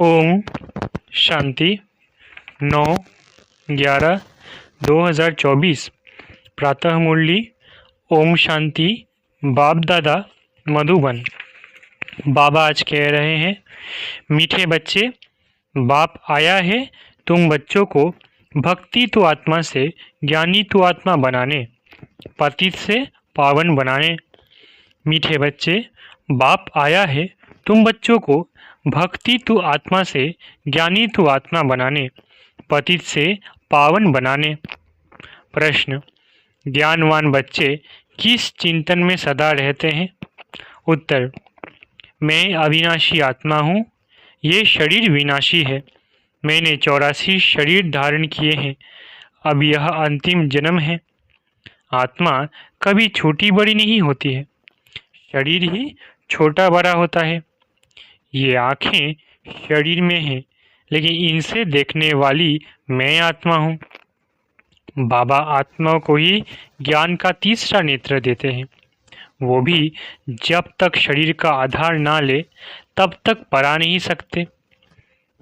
ओम शांति 9/11/2024 प्रातः मुरली। ओम शांति। बाप दादा मधुबन। बाबा आज कह रहे हैं, मीठे बच्चे, बाप आया है तुम बच्चों को भक्ति तो आत्मा से ज्ञानी तो आत्मा बनाने, पतित से पावन बनाने। मीठे बच्चे, बाप आया है तुम बच्चों को भक्ति तो आत्मा से ज्ञानी तो आत्मा बनाने, पतित से पावन बनाने। प्रश्न, ज्ञानवान बच्चे किस चिंतन में सदा रहते हैं? उत्तर, मैं अविनाशी आत्मा हूँ, ये शरीर विनाशी है। मैंने 84 शरीर धारण किए हैं, अब यह अंतिम जन्म है। आत्मा कभी छोटी बड़ी नहीं होती है, शरीर ही छोटा बड़ा होता है। ये आँखें शरीर में हैं, लेकिन इनसे देखने वाली मैं आत्मा हूँ। बाबा आत्मा को ही ज्ञान का तीसरा नेत्र देते हैं, वो भी जब तक शरीर का आधार ना ले तब तक पढ़ा नहीं सकते।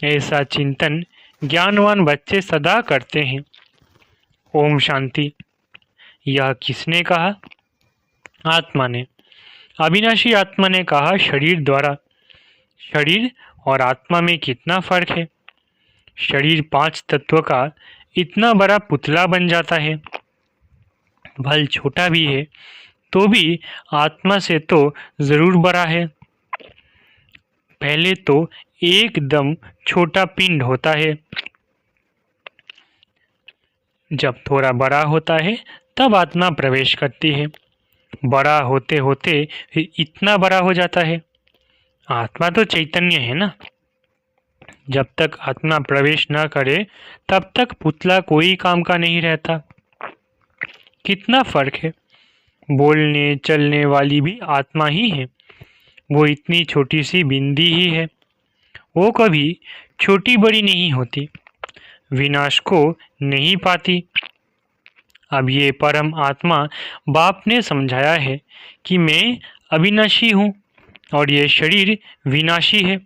ऐसा चिंतन ज्ञानवान बच्चे सदा करते हैं। ओम शांति। यह किसने कहा? आत्मा ने। अविनाशी आत्मा ने कहा शरीर द्वारा। शरीर और आत्मा में कितना फर्क है? शरीर 5 तत्व का इतना बड़ा पुतला बन जाता है, भल छोटा भी है तो भी आत्मा से तो जरूर बड़ा है। पहले तो एकदम छोटा पिंड होता है, जब थोड़ा बड़ा होता है तब आत्मा प्रवेश करती है। बड़ा होते होते फिर इतना बड़ा हो जाता है। आत्मा तो चैतन्य है ना। जब तक आत्मा प्रवेश न करे तब तक पुतला कोई काम का नहीं रहता। कितना फर्क है। बोलने चलने वाली भी आत्मा ही है, वो इतनी छोटी सी बिंदी ही है, वो कभी छोटी बड़ी नहीं होती, विनाश को नहीं पाती। अब ये परम आत्मा बाप ने समझाया है कि मैं अविनाशी हूँ और ये शरीर विनाशी है,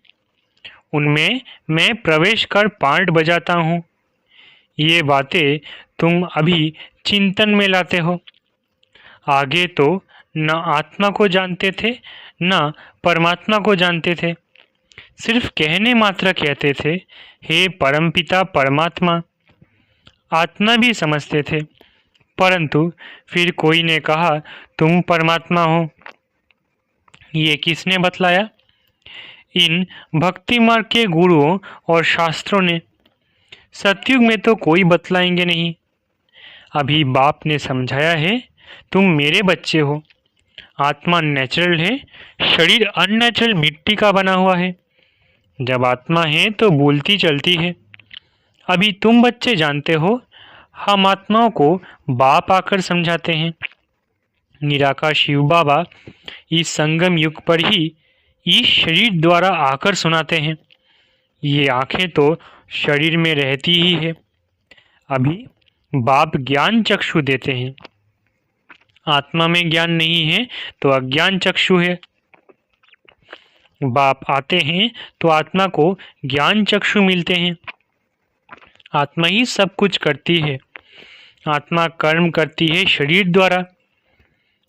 उनमें मैं प्रवेश कर पार्ट बजाता हूँ। ये बातें तुम अभी चिंतन में लाते हो। आगे तो न आत्मा को जानते थे न परमात्मा को जानते थे, सिर्फ कहने मात्र कहते थे, हे परमपिता परमात्मा। आत्मा भी समझते थे, परंतु फिर कोई ने कहा तुम परमात्मा हो। ये किसने बतलाया? इन भक्ति मार्ग के गुरुओं और शास्त्रों ने। सतयुग में तो कोई बतलाएंगे नहीं। अभी बाप ने समझाया है, तुम मेरे बच्चे हो। आत्मा नेचुरल है, शरीर अननेचुरल मिट्टी का बना हुआ है। जब आत्मा है तो बोलती चलती है। अभी तुम बच्चे जानते हो, हम आत्माओं को बाप आकर समझाते हैं। निराकार शिव बाबा इस संगम युग पर ही इस शरीर द्वारा आकर सुनाते हैं। ये आंखें तो शरीर में रहती ही है। अभी बाप ज्ञान चक्षु देते हैं। आत्मा में ज्ञान नहीं है तो अज्ञान चक्षु है। बाप आते हैं तो आत्मा को ज्ञान चक्षु मिलते हैं। आत्मा ही सब कुछ करती है। आत्मा कर्म करती है शरीर द्वारा।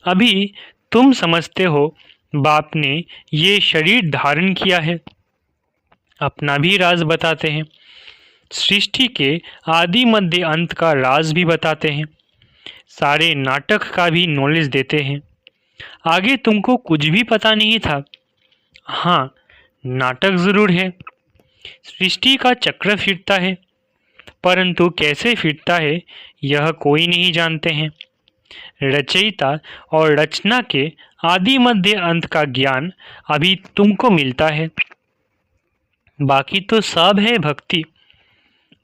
अभी तुम समझते हो, बाप ने ये शरीर धारण किया है। अपना भी राज बताते हैं, सृष्टि के आदि मध्य अंत का राज भी बताते हैं, सारे नाटक का भी नॉलेज देते हैं। आगे तुमको कुछ भी पता नहीं था। हाँ, नाटक जरूर है। सृष्टि का चक्र फिरता है, परंतु कैसे फिरता है यह कोई नहीं जानते हैं। रचयिता और रचना के आदि मध्य अंत का ज्ञान अभी तुमको मिलता है, बाकी तो सब है भक्ति।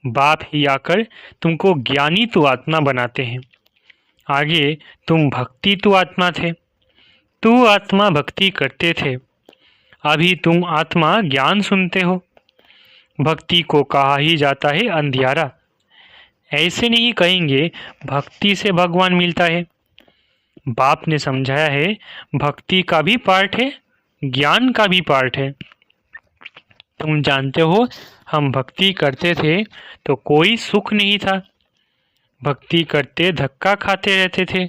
बाप ही आकर तुमको ज्ञानी तो आत्मा बनाते हैं। आगे तुम भक्ति तो आत्मा थे, तू आत्मा भक्ति करते थे। अभी तुम आत्मा ज्ञान सुनते हो। भक्ति को कहा ही जाता है अंधियारा। ऐसे नहीं कहेंगे भक्ति से भगवान मिलता है। बाप ने समझाया है, भक्ति का भी पार्ट है, ज्ञान का भी पार्ट है। तुम जानते हो, हम भक्ति करते थे तो कोई सुख नहीं था। भक्ति करते धक्का खाते रहते थे,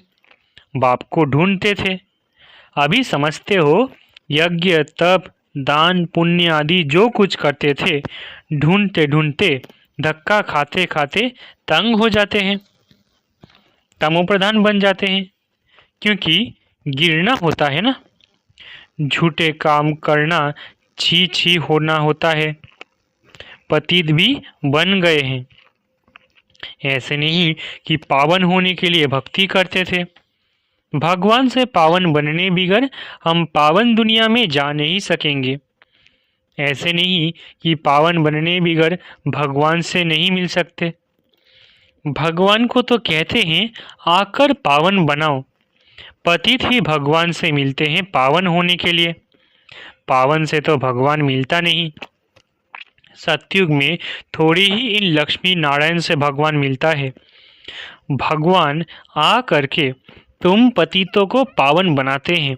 बाप को ढूंढते थे। अभी समझते हो, यज्ञ तप दान पुण्य आदि जो कुछ करते थे, ढूंढते ढूंढते धक्का खाते खाते तंग हो जाते हैं, तमोप्रधान बन जाते हैं। क्योंकि गिरना होता है ना, झूठे काम करना, छी छी होना होता है। पतित भी बन गए हैं। ऐसे नहीं कि पावन होने के लिए भक्ति करते थे। भगवान से पावन बनने बिगर हम पावन दुनिया में जा नहीं सकेंगे। ऐसे नहीं कि पावन बनने बिगर भगवान से नहीं मिल सकते। भगवान को तो कहते हैं आकर पावन बनाओ। पतित ही भगवान से मिलते हैं पावन होने के लिए। पावन से तो भगवान मिलता नहीं। सतयुग में थोड़ी ही इन लक्ष्मी नारायण से भगवान मिलता है। भगवान आ करके तुम पतितों को पावन बनाते हैं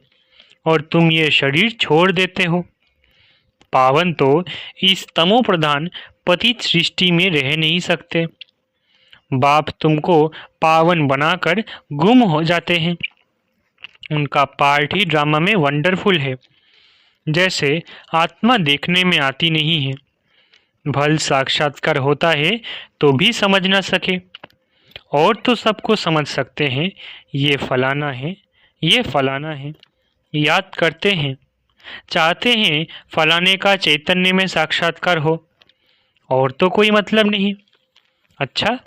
और तुम ये शरीर छोड़ देते हो। पावन तो इस तमो प्रधान पतित सृष्टि में रह नहीं सकते। बाप तुमको पावन बनाकर गुम हो जाते हैं। उनका पार्ट ही ड्रामा में वंडरफुल है। जैसे आत्मा देखने में आती नहीं है, भल साक्षात्कार होता है तो भी समझ ना सके, और तो सबको समझ सकते हैं ये फलाना है, ये फलाना है। याद करते हैं, चाहते हैं फलाने का चैतन्य में साक्षात्कार हो, और तो कोई मतलब नहीं। अच्छा,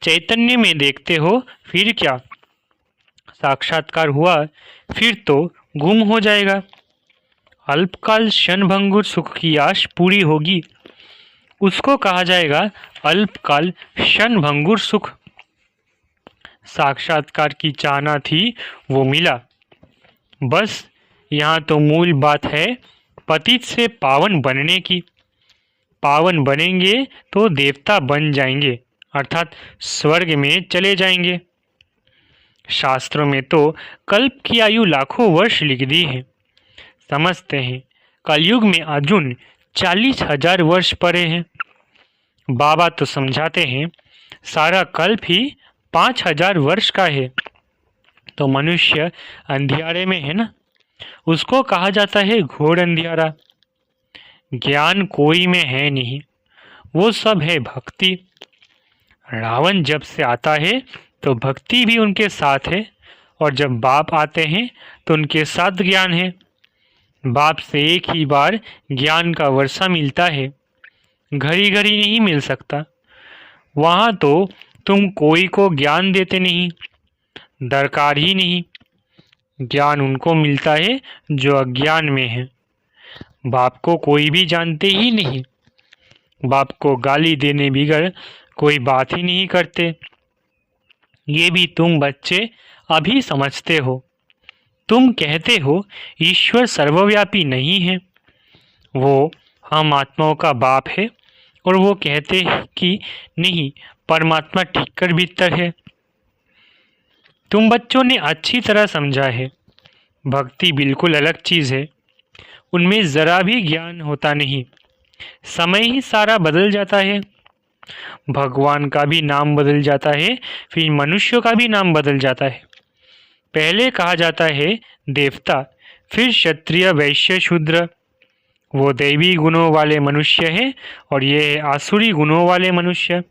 चैतन्य में देखते हो फिर क्या, साक्षात्कार हुआ फिर तो गुम हो जाएगा। अल्पकाल क्षणभंगुर सुख की आश पूरी होगी, उसको कहा जाएगा अल्पकाल क्षणभंगुर सुख। साक्षात्कार की चाहना थी, वो मिला। बस यहाँ तो मूल बात है पतित से पावन बनने की। पावन बनेंगे तो देवता बन जाएंगे, अर्थात स्वर्ग में चले जाएंगे। शास्त्रों में तो कल्प की आयु लाखों वर्ष लिख दी है। समझते हैं कलयुग में अर्जुन 40,000 वर्ष परे हैं। बाबा तो समझाते हैं सारा कल्प ही 5,000 वर्ष का है। तो मनुष्य अंधियारे में है ना, उसको कहा जाता है घोर अंधियारा। ज्ञान कोई में है नहीं, वो सब है भक्ति। रावण जब से आता है तो भक्ति भी उनके साथ है, और जब बाप आते हैं तो उनके साथ ज्ञान है। बाप से एक ही बार ज्ञान का वर्षा मिलता है, घड़ी घड़ी नहीं मिल सकता। वहाँ तो तुम कोई को ज्ञान देते नहीं, दरकार ही नहीं। ज्ञान उनको मिलता है जो अज्ञान में है। बाप को कोई भी जानते ही नहीं। बाप को गाली देने बिगर कोई बात ही नहीं करते। ये भी तुम बच्चे अभी समझते हो। तुम कहते हो ईश्वर सर्वव्यापी नहीं है, वो हम आत्माओं का बाप है, और वो कहते हैं कि नहीं, परमात्मा ठीक कर भीतर है। तुम बच्चों ने अच्छी तरह समझा है, भक्ति बिल्कुल अलग चीज़ है। उनमें ज़रा भी ज्ञान होता नहीं, समय ही सारा बदल जाता है। भगवान का भी नाम बदल जाता है, फिर मनुष्यों का भी नाम बदल जाता है। पहले कहा जाता है देवता, फिर क्षत्रिय वैश्य शूद्र। वो दैवी गुणों वाले मनुष्य है और ये आसुरी गुणों वाले मनुष्य।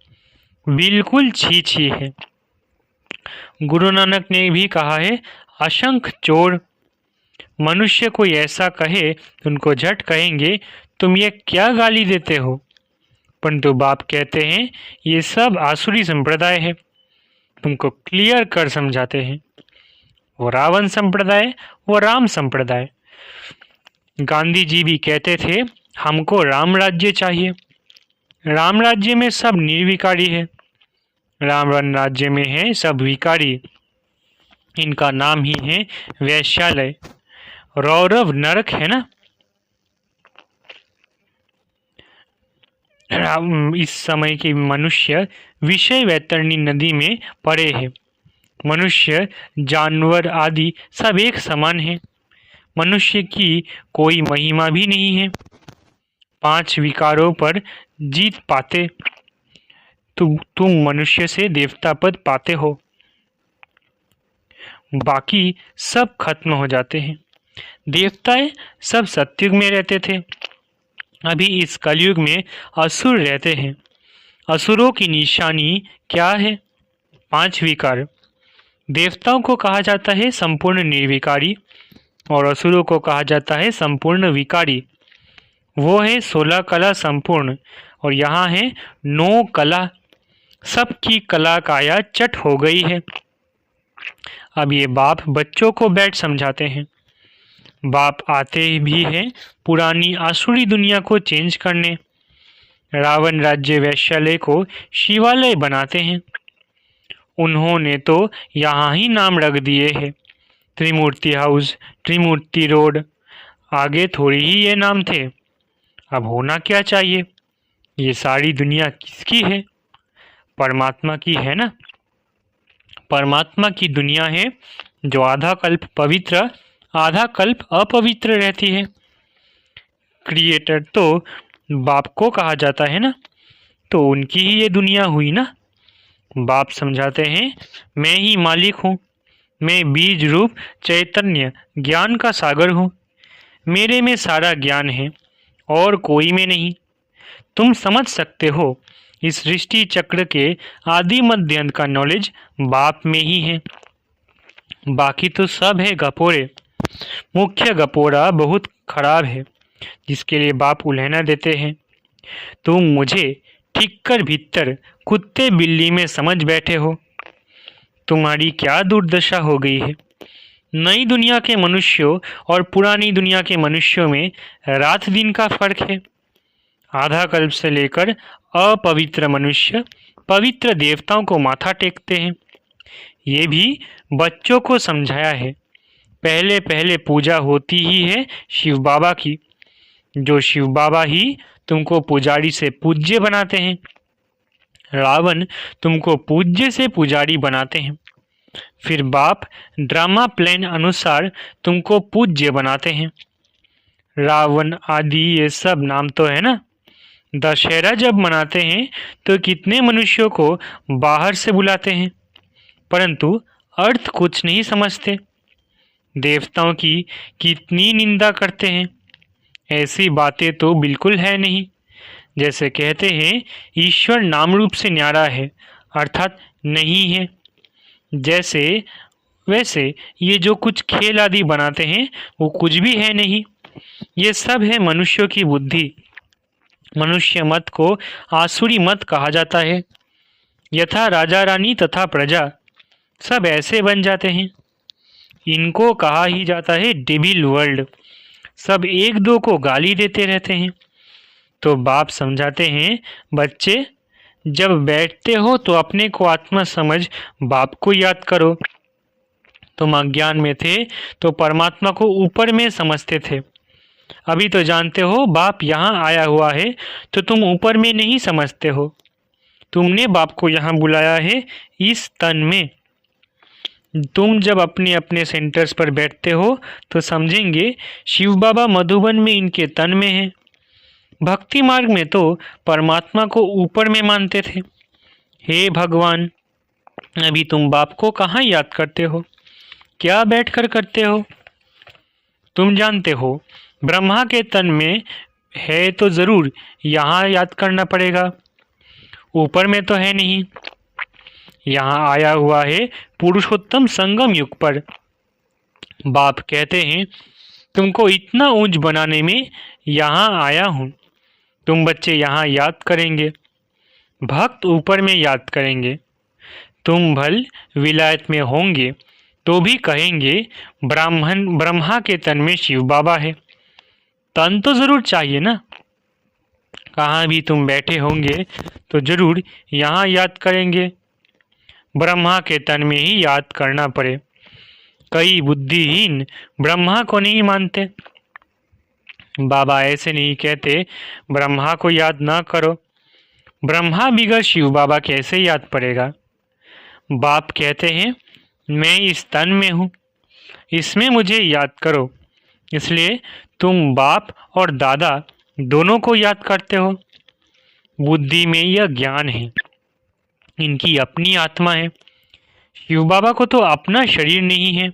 बिल्कुल छी छी है। गुरु नानक ने भी कहा है असंख्य चोर। मनुष्य कोई ऐसा कहे तो उनको झट कहेंगे तुम ये क्या गाली देते हो, परंतु बाप कहते हैं ये सब आसुरी संप्रदाय है। तुमको क्लियर कर समझाते हैं, वो रावण संप्रदाय, वो राम संप्रदाय। गांधी जी भी कहते थे हमको राम राज्य चाहिए। राम राज्य में सब निर्विकारी है, रावण राज्य में है सब विकारी। इनका नाम ही है वैश्यालय। रौरव नरक है ना। इस समय के मनुष्य विषय वैतरणी नदी में पड़े हैं। मनुष्य जानवर आदि सब एक समान है। मनुष्य की कोई महिमा भी नहीं है। 5 विकारों पर जीत पाते तुम मनुष्य से देवता पद पाते हो, बाकी सब खत्म हो जाते हैं। देवताएं सब सतयुग में रहते थे, अभी इस कलयुग में असुर रहते हैं। असुरों की निशानी क्या है? 5 विकार। देवताओं को कहा जाता है संपूर्ण निर्विकारी और असुरों को कहा जाता है संपूर्ण विकारी। वो है 16 कला संपूर्ण और यहाँ है 9 कला। सबकी कला काया चट हो गई है। अब ये बाप बच्चों को बैठ समझाते हैं। बाप आते भी हैं पुरानी आसुरी दुनिया को चेंज करने। रावण राज्य वैश्यालय को शिवालय बनाते हैं। उन्होंने तो यहाँ ही नाम रख दिए हैं, त्रिमूर्ति हाउस, त्रिमूर्ति रोड। आगे थोड़ी ही ये नाम थे। अब होना क्या चाहिए? ये सारी दुनिया किसकी है? परमात्मा की है ना। परमात्मा की दुनिया है जो आधा कल्प पवित्र आधा कल्प अपवित्र रहती है। क्रिएटर तो बाप को कहा जाता है ना, तो उनकी ही ये दुनिया हुई ना। बाप समझाते हैं मैं ही मालिक हूँ, मैं बीज रूप चैतन्य ज्ञान का सागर हूँ। मेरे में सारा ज्ञान है और कोई में नहीं। तुम समझ सकते हो इस सृष्टि चक्र के आदि मध्य अंत का नॉलेज बाप में ही है। बाकी तो सब है गपोरे। मुख्य गपोरा बहुत खराब है, जिसके लिए बाप उल्हेना देते हैं। तुम मुझे ठीक कर भीतर कुत्ते बिल्ली में समझ बैठे हो। तुम्हारी क्या दुर्दशा हो गई है। नई दुनिया के मनुष्यों और पुरानी दुनिया के मनुष्यों में रात दिन का फर्क है। आधा कल्प से लेकर अपवित्र मनुष्य पवित्र देवताओं को माथा टेकते हैं। ये भी बच्चों को समझाया है। पहले पहले पूजा होती ही है शिव बाबा की, जो शिव बाबा ही तुमको पुजारी से पूज्य बनाते हैं। रावण तुमको पूज्य से पुजारी बनाते हैं। फिर बाप ड्रामा प्लान अनुसार तुमको पूज्य बनाते हैं। रावण आदि ये सब नाम तो है ना। दशहरा जब मनाते हैं तो कितने मनुष्यों को बाहर से बुलाते हैं, परंतु अर्थ कुछ नहीं समझते। देवताओं की कितनी निंदा करते हैं। ऐसी बातें तो बिल्कुल है नहीं। जैसे कहते हैं ईश्वर नाम रूप से न्यारा है, अर्थात नहीं है। जैसे वैसे ये जो कुछ खेल आदि बनाते हैं वो कुछ भी है नहीं। ये सब है मनुष्यों की बुद्धि। मनुष्य मत को आसुरी मत कहा जाता है। यथा राजा रानी तथा प्रजा सब ऐसे बन जाते हैं। इनको कहा ही जाता है डेविल वर्ल्ड। सब एक दो को गाली देते रहते हैं। तो बाप समझाते हैं बच्चे, जब बैठते हो तो अपने को आत्मा समझ बाप को याद करो। तुम अज्ञान में थे तो परमात्मा को ऊपर में समझते थे। अभी तो जानते हो बाप यहाँ आया हुआ है, तो तुम ऊपर में नहीं समझते हो। तुमने बाप को यहाँ बुलाया है इस तन में। तुम जब अपने अपने सेंटर्स पर बैठते हो तो समझेंगे शिव बाबा मधुबन में इनके तन में है। भक्ति मार्ग में तो परमात्मा को ऊपर में मानते थे। हे भगवान, अभी तुम बाप को कहाँ याद करते हो? क्या बैठकर करते हो? तुम जानते हो ब्रह्मा के तन में है तो जरूर यहाँ याद करना पड़ेगा। ऊपर में तो है नहीं। यहाँ आया हुआ है पुरुषोत्तम संगम युग पर। बाप कहते हैं तुमको इतना ऊंच बनाने में यहाँ आया हूँ। तुम बच्चे यहाँ याद करेंगे, भक्त ऊपर में याद करेंगे। तुम भल विलायत में होंगे तो भी कहेंगे ब्रह्मा के तन में शिव बाबा है। तन तो जरूर चाहिए ना। कहाँ भी तुम बैठे होंगे तो जरूर यहाँ याद करेंगे। ब्रह्मा के तन में ही याद करना पड़े। कई बुद्धिहीन ब्रह्मा को नहीं मानते। बाबा ऐसे नहीं कहते ब्रह्मा को याद ना करो। ब्रह्मा बिगड़ शिव बाबा कैसे याद पड़ेगा? बाप कहते हैं मैं इस तन में हूँ, इसमें मुझे याद करो। इसलिए तुम बाप और दादा दोनों को याद करते हो। बुद्धि में यह ज्ञान है, इनकी अपनी आत्मा है। शिव बाबा को तो अपना शरीर नहीं है।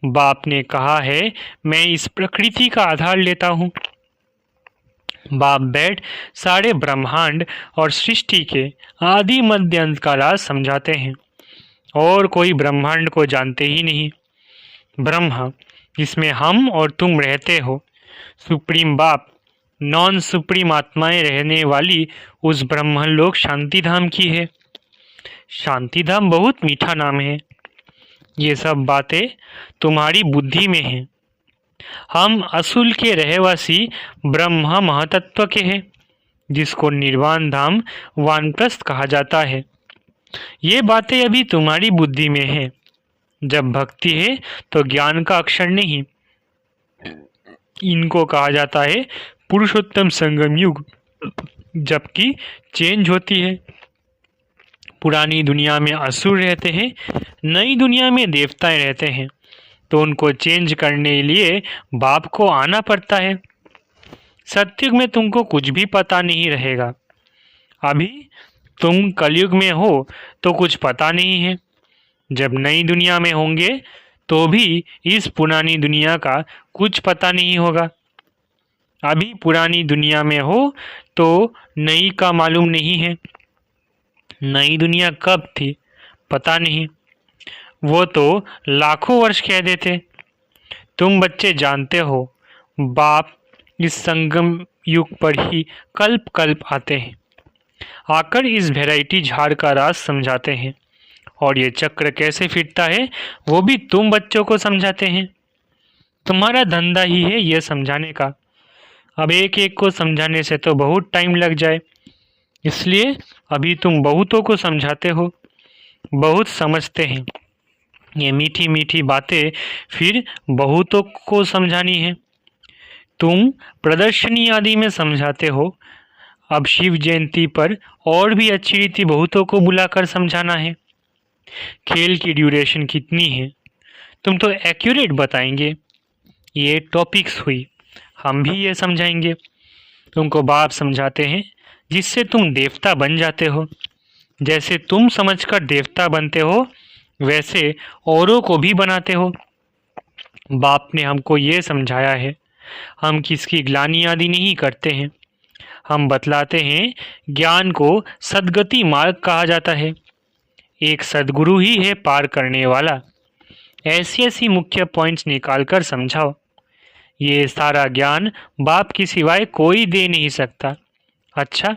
बाप ने कहा है मैं इस प्रकृति का आधार लेता हूँ। बाप बैठ सारे ब्रह्मांड और सृष्टि के आदि मध्य अंत का राज समझाते हैं, और कोई ब्रह्मांड को जानते ही नहीं। ब्रह्म जिसमें हम और तुम रहते हो, सुप्रीम बाप, नॉन सुप्रीम आत्माएं रहने वाली उस ब्रह्मलोक शांतिधाम की है। शांतिधाम बहुत मीठा नाम है। ये सब बातें तुम्हारी बुद्धि में हैं। हम असुल के रहवासी ब्रह्म महातत्व के हैं, जिसको निर्वाण धाम वानप्रस्थ कहा जाता है। ये बातें अभी तुम्हारी बुद्धि में हैं। जब भक्ति है तो ज्ञान का अक्षर नहीं। इनको कहा जाता है पुरुषोत्तम संगम युग, जबकि चेंज होती है। पुरानी दुनिया में असुर रहते हैं, नई दुनिया में देवताएं रहते हैं, तो उनको चेंज करने के लिए बाप को आना पड़ता है। सत्युग में तुमको कुछ भी पता नहीं रहेगा। अभी तुम कलयुग में हो तो कुछ पता नहीं है। जब नई दुनिया में होंगे तो भी इस पुरानी दुनिया का कुछ पता नहीं होगा। अभी पुरानी दुनिया में हो तो नई का मालूम नहीं है। नई दुनिया कब थी पता नहीं, वो तो लाखों वर्ष कह देते। तुम बच्चे जानते हो बाप इस संगम युग पर ही कल्प कल्प आते हैं, आकर इस वैरायटी झाड़ का राज समझाते हैं, और ये चक्र कैसे फिरता है वो भी तुम बच्चों को समझाते हैं। तुम्हारा धंधा ही है यह समझाने का। अब एक एक को समझाने से तो बहुत टाइम लग जाए, इसलिए अभी तुम बहुतों को समझाते हो। बहुत समझते हैं। ये मीठी मीठी बातें फिर बहुतों को समझानी है। तुम प्रदर्शनी आदि में समझाते हो, अब शिव जयंती पर और भी अच्छी रीति बहुतों को बुलाकर समझाना है। खेल की ड्यूरेशन कितनी है तुम तो एक्यूरेट बताएंगे। ये टॉपिक्स हुई, हम भी ये समझाएंगे। तुमको बाप समझाते हैं जिससे तुम देवता बन जाते हो। जैसे तुम समझकर देवता बनते हो वैसे औरों को भी बनाते हो। बाप ने हमको ये समझाया है। हम किसकी ग्लानि आदि नहीं करते हैं। हम बतलाते हैं ज्ञान को सद्गति मार्ग कहा जाता है। एक सद्गुरु ही है पार करने वाला। ऐसी ऐसी मुख्य पॉइंट्स निकाल कर समझाओ। ये सारा ज्ञान बाप की सिवाय कोई दे नहीं सकता। अच्छा,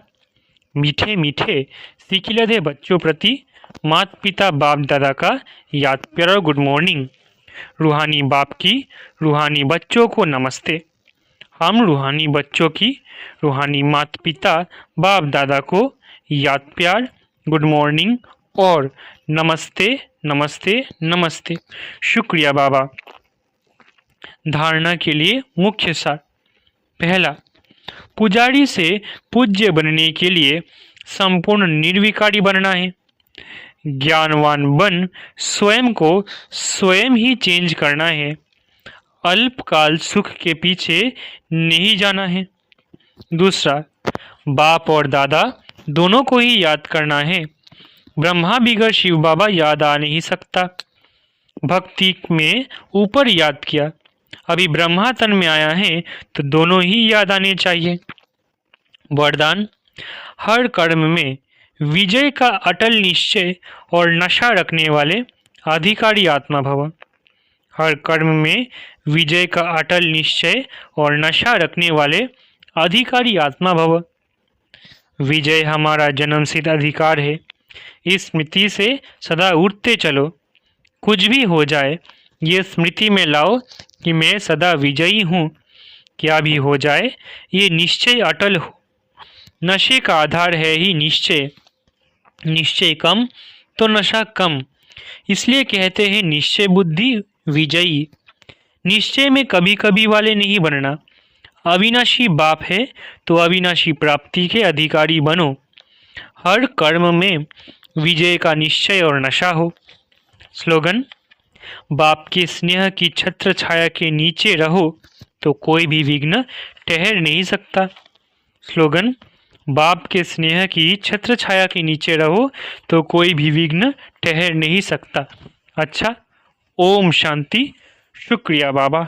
मीठे मीठे सिकिलधे बच्चों प्रति माता पिता बाप दादा का याद प्यारा गुड मॉर्निंग। रूहानी बाप की रूहानी बच्चों को नमस्ते। हम रूहानी बच्चों की रूहानी माता पिता बाप दादा को याद प्यार गुड मॉर्निंग और नमस्ते नमस्ते नमस्ते। शुक्रिया बाबा। धारणा के लिए मुख्य सार। पहला, पुजारी से पूज्य बनने के लिए संपूर्ण निर्विकारी बनना है। ज्ञानवान बन स्वयं को स्वयं ही चेंज करना है। अल्पकाल सुख के पीछे नहीं जाना है। दूसरा, बाप और दादा दोनों को ही याद करना है। ब्रह्मा बिगर शिव बाबा याद आ नहीं सकता। भक्ति में ऊपर याद किया, अभी ब्रह्मा तन में आया है तो दोनों ही याद आने चाहिए। वरदान, हर कर्म में विजय का अटल निश्चय और नशा रखने वाले अधिकारी आत्मा भव। हर कर्म में विजय का अटल निश्चय और नशा रखने वाले अधिकारी आत्मा भव। विजय हमारा जन्मसिद्ध अधिकार है। इस स्मृति से सदा उठते चलो। कुछ भी हो जाए ये स्मृति में लाओ कि मैं सदा विजयी हूँ। क्या भी हो जाए ये निश्चय अटल हो। नशे का आधार है ही निश्चय। निश्चय कम तो नशा कम, इसलिए कहते हैं निश्चय बुद्धि विजयी। निश्चय में कभी कभी वाले नहीं बनना। अविनाशी बाप है तो अविनाशी प्राप्ति के अधिकारी बनो। हर कर्म में विजय का निश्चय और नशा हो। स्लोगन, बाप के स्नेह की छत्र छाया के नीचे रहो तो कोई भी विघ्न ठहर नहीं सकता। स्लोगन: बाप के स्नेह की छत्र छाया के नीचे रहो तो कोई भी विघ्न ठहर नहीं सकता। अच्छा, ओम शांति। शुक्रिया बाबा।